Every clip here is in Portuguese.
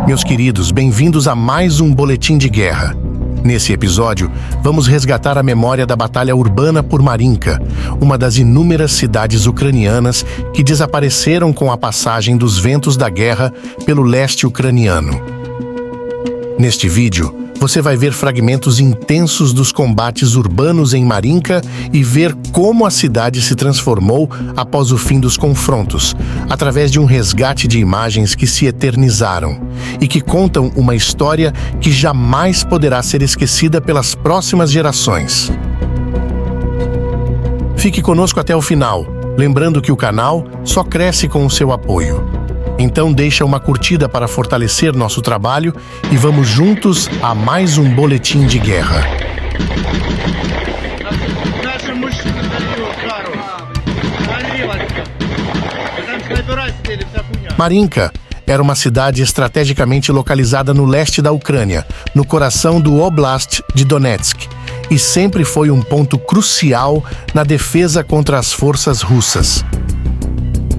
Meus queridos, bem-vindos a mais um Boletim de Guerra. Nesse episódio, vamos resgatar a memória da Batalha Urbana por Marinka, uma das inúmeras cidades ucranianas que desapareceram com a passagem dos ventos da guerra pelo leste ucraniano. Neste vídeo, você vai ver fragmentos intensos dos combates urbanos em Marinka e ver como a cidade se transformou após o fim dos confrontos, através de um resgate de imagens que se eternizaram e que contam uma história que jamais poderá ser esquecida pelas próximas gerações. Fique conosco até o final, lembrando que o canal só cresce com o seu apoio. Então deixa uma curtida para fortalecer nosso trabalho e vamos juntos a mais um Boletim de Guerra. Marinka era uma cidade estrategicamente localizada no leste da Ucrânia, no coração do Oblast de Donetsk, e sempre foi um ponto crucial na defesa contra as forças russas.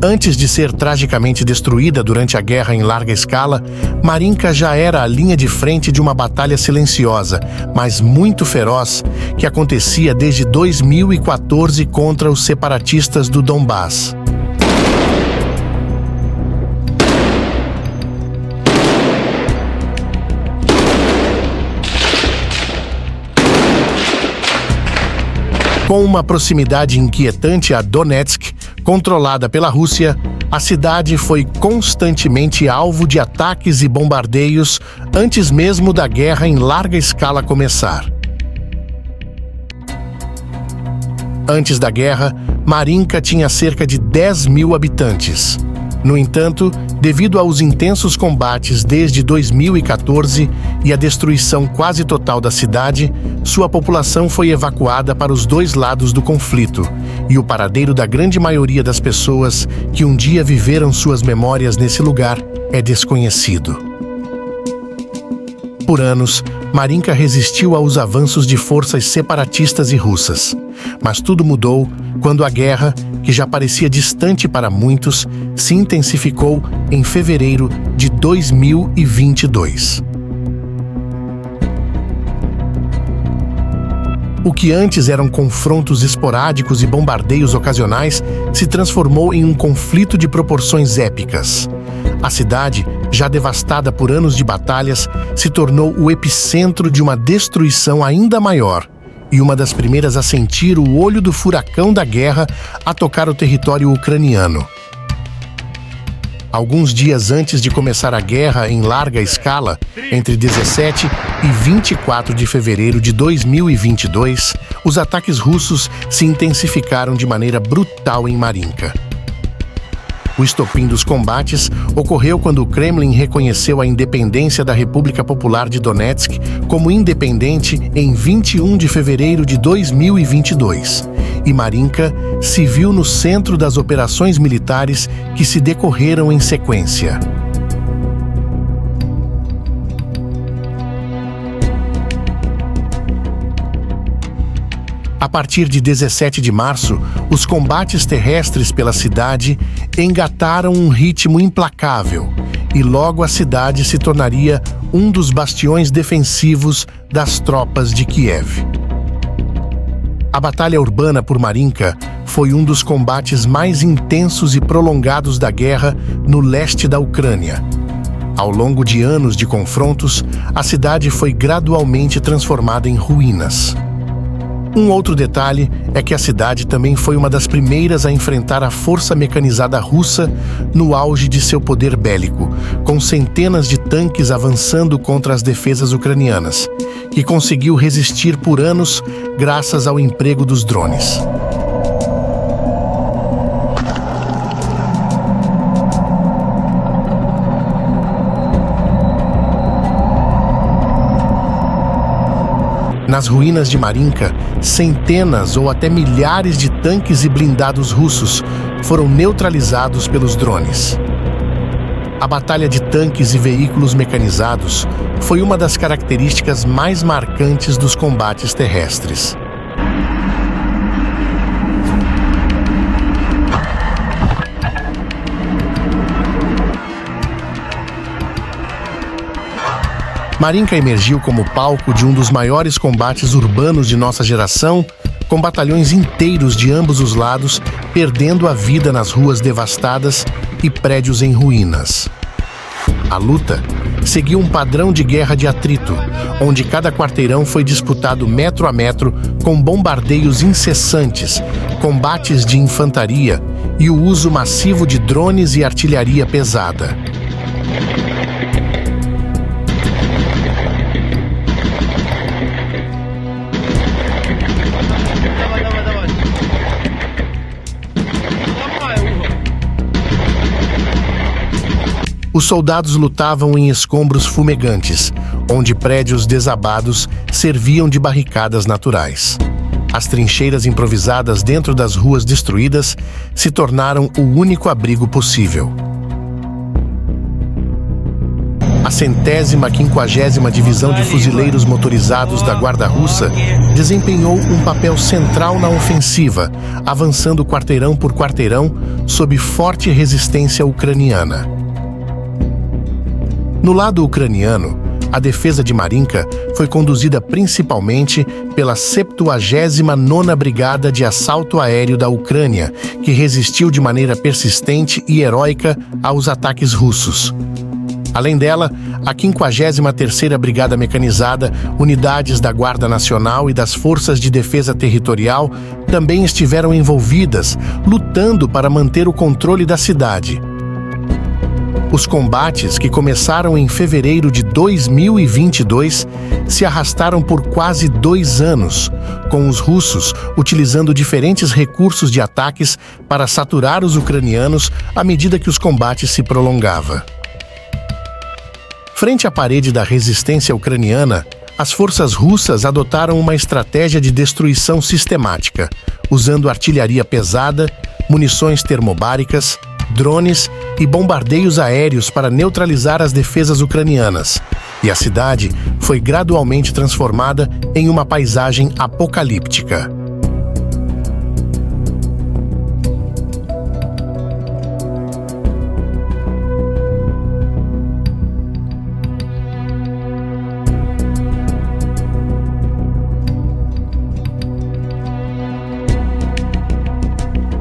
Antes de ser tragicamente destruída durante a guerra em larga escala, Marinka já era a linha de frente de uma batalha silenciosa, mas muito feroz, que acontecia desde 2014 contra os separatistas do Donbass. Com uma proximidade inquietante a Donetsk, controlada pela Rússia, a cidade foi constantemente alvo de ataques e bombardeios antes mesmo da guerra em larga escala começar. Antes da guerra, Marinka tinha cerca de 10 mil habitantes. No entanto, devido aos intensos combates desde 2014 e a destruição quase total da cidade, sua população foi evacuada para os dois lados do conflito, e o paradeiro da grande maioria das pessoas que um dia viveram suas memórias nesse lugar é desconhecido. Por anos, Marinka resistiu aos avanços de forças separatistas e russas. Mas tudo mudou quando a guerra, que já parecia distante para muitos, se intensificou em fevereiro de 2022. O que antes eram confrontos esporádicos e bombardeios ocasionais se transformou em um conflito de proporções épicas. A cidade, já devastada por anos de batalhas, se tornou o epicentro de uma destruição ainda maior e uma das primeiras a sentir o olho do furacão da guerra a tocar o território ucraniano. Alguns dias antes de começar a guerra em larga escala, entre 17 e 24 de fevereiro de 2022, os ataques russos se intensificaram de maneira brutal em Marinka. O estopim dos combates ocorreu quando o Kremlin reconheceu a independência da República Popular de Donetsk como independente em 21 de fevereiro de 2022, e Marinka se viu no centro das operações militares que se decorreram em sequência. A partir de 17 de março, os combates terrestres pela cidade engataram um ritmo implacável e logo a cidade se tornaria um dos bastiões defensivos das tropas de Kiev. A Batalha Urbana por Marinka foi um dos combates mais intensos e prolongados da guerra no leste da Ucrânia. Ao longo de anos de confrontos, a cidade foi gradualmente transformada em ruínas. Um outro detalhe é que a cidade também foi uma das primeiras a enfrentar a força mecanizada russa no auge de seu poder bélico, com centenas de tanques avançando contra as defesas ucranianas, que conseguiu resistir por anos graças ao emprego dos drones. Nas ruínas de Marinka, centenas ou até milhares de tanques e blindados russos foram neutralizados pelos drones. A batalha de tanques e veículos mecanizados foi uma das características mais marcantes dos combates terrestres. Marinka emergiu como palco de um dos maiores combates urbanos de nossa geração, com batalhões inteiros de ambos os lados perdendo a vida nas ruas devastadas e prédios em ruínas. A luta seguiu um padrão de guerra de atrito, onde cada quarteirão foi disputado metro a metro com bombardeios incessantes, combates de infantaria e o uso massivo de drones e artilharia pesada. Os soldados lutavam em escombros fumegantes, onde prédios desabados serviam de barricadas naturais. As trincheiras improvisadas dentro das ruas destruídas se tornaram o único abrigo possível. A 150ª Divisão de Fuzileiros Motorizados da Guarda Russa desempenhou um papel central na ofensiva, avançando quarteirão por quarteirão sob forte resistência ucraniana. No lado ucraniano, a defesa de Marinka foi conduzida principalmente pela 79ª Brigada de Assalto Aéreo da Ucrânia, que resistiu de maneira persistente e heróica aos ataques russos. Além dela, a 53ª Brigada Mecanizada, unidades da Guarda Nacional e das Forças de Defesa Territorial também estiveram envolvidas, lutando para manter o controle da cidade. Os combates, que começaram em fevereiro de 2022, se arrastaram por quase 2 anos, com os russos utilizando diferentes recursos de ataques para saturar os ucranianos à medida que os combates se prolongavam. Frente à parede da resistência ucraniana, as forças russas adotaram uma estratégia de destruição sistemática, usando artilharia pesada, munições termobáricas, drones e bombardeios aéreos para neutralizar as defesas ucranianas, e a cidade foi gradualmente transformada em uma paisagem apocalíptica.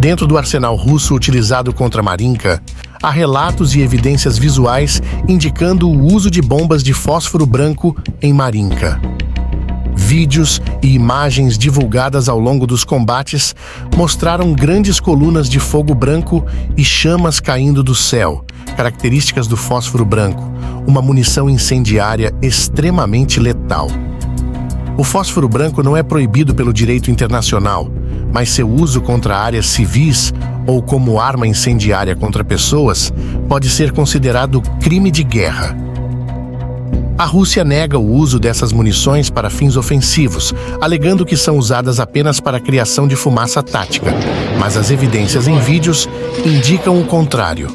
Dentro do arsenal russo utilizado contra Marinka, há relatos e evidências visuais indicando o uso de bombas de fósforo branco em Marinka. Vídeos e imagens divulgadas ao longo dos combates mostraram grandes colunas de fogo branco e chamas caindo do céu, características do fósforo branco, uma munição incendiária extremamente letal. O fósforo branco não é proibido pelo direito internacional, mas seu uso contra áreas civis ou como arma incendiária contra pessoas pode ser considerado crime de guerra. A Rússia nega o uso dessas munições para fins ofensivos, alegando que são usadas apenas para a criação de fumaça tática, mas as evidências em vídeos indicam o contrário.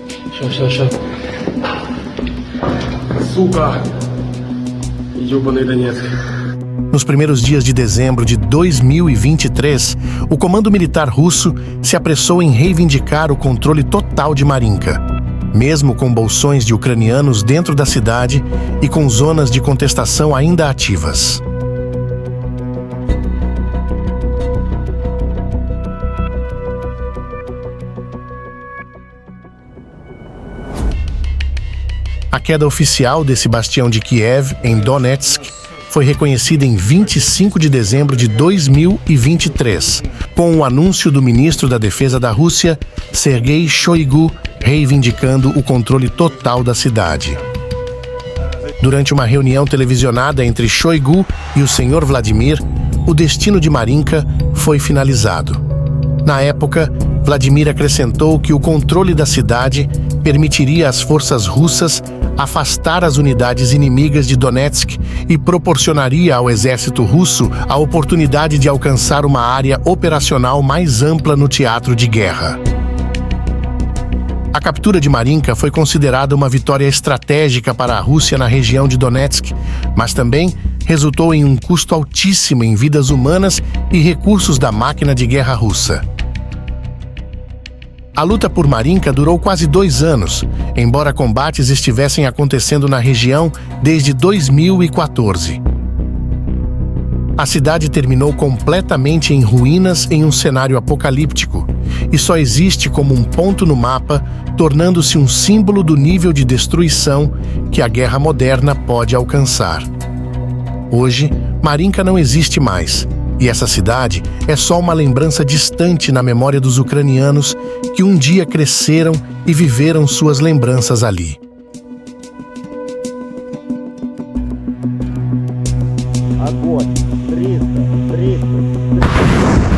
Nos primeiros dias de dezembro de 2023, o comando militar russo se apressou em reivindicar o controle total de Marinka, mesmo com bolsões de ucranianos dentro da cidade e com zonas de contestação ainda ativas. A queda oficial desse bastião de Kiev, em Donetsk, foi reconhecida em 25 de dezembro de 2023, com o anúncio do ministro da Defesa da Rússia, Sergei Shoigu, reivindicando o controle total da cidade. Durante uma reunião televisionada entre Shoigu e o senhor Vladimir, o destino de Marinka foi finalizado. Na época, Vladimir acrescentou que o controle da cidade permitiria às forças russas afastar as unidades inimigas de Donetsk e proporcionaria ao exército russo a oportunidade de alcançar uma área operacional mais ampla no teatro de guerra. A captura de Marinka foi considerada uma vitória estratégica para a Rússia na região de Donetsk, mas também resultou em um custo altíssimo em vidas humanas e recursos da máquina de guerra russa. A luta por Marinka durou quase 2 anos, embora combates estivessem acontecendo na região desde 2014. A cidade terminou completamente em ruínas em um cenário apocalíptico e só existe como um ponto no mapa, tornando-se um símbolo do nível de destruição que a guerra moderna pode alcançar. Hoje, Marinka não existe mais, e essa cidade é só uma lembrança distante na memória dos ucranianos que um dia cresceram e viveram suas lembranças ali. Огонь! 300!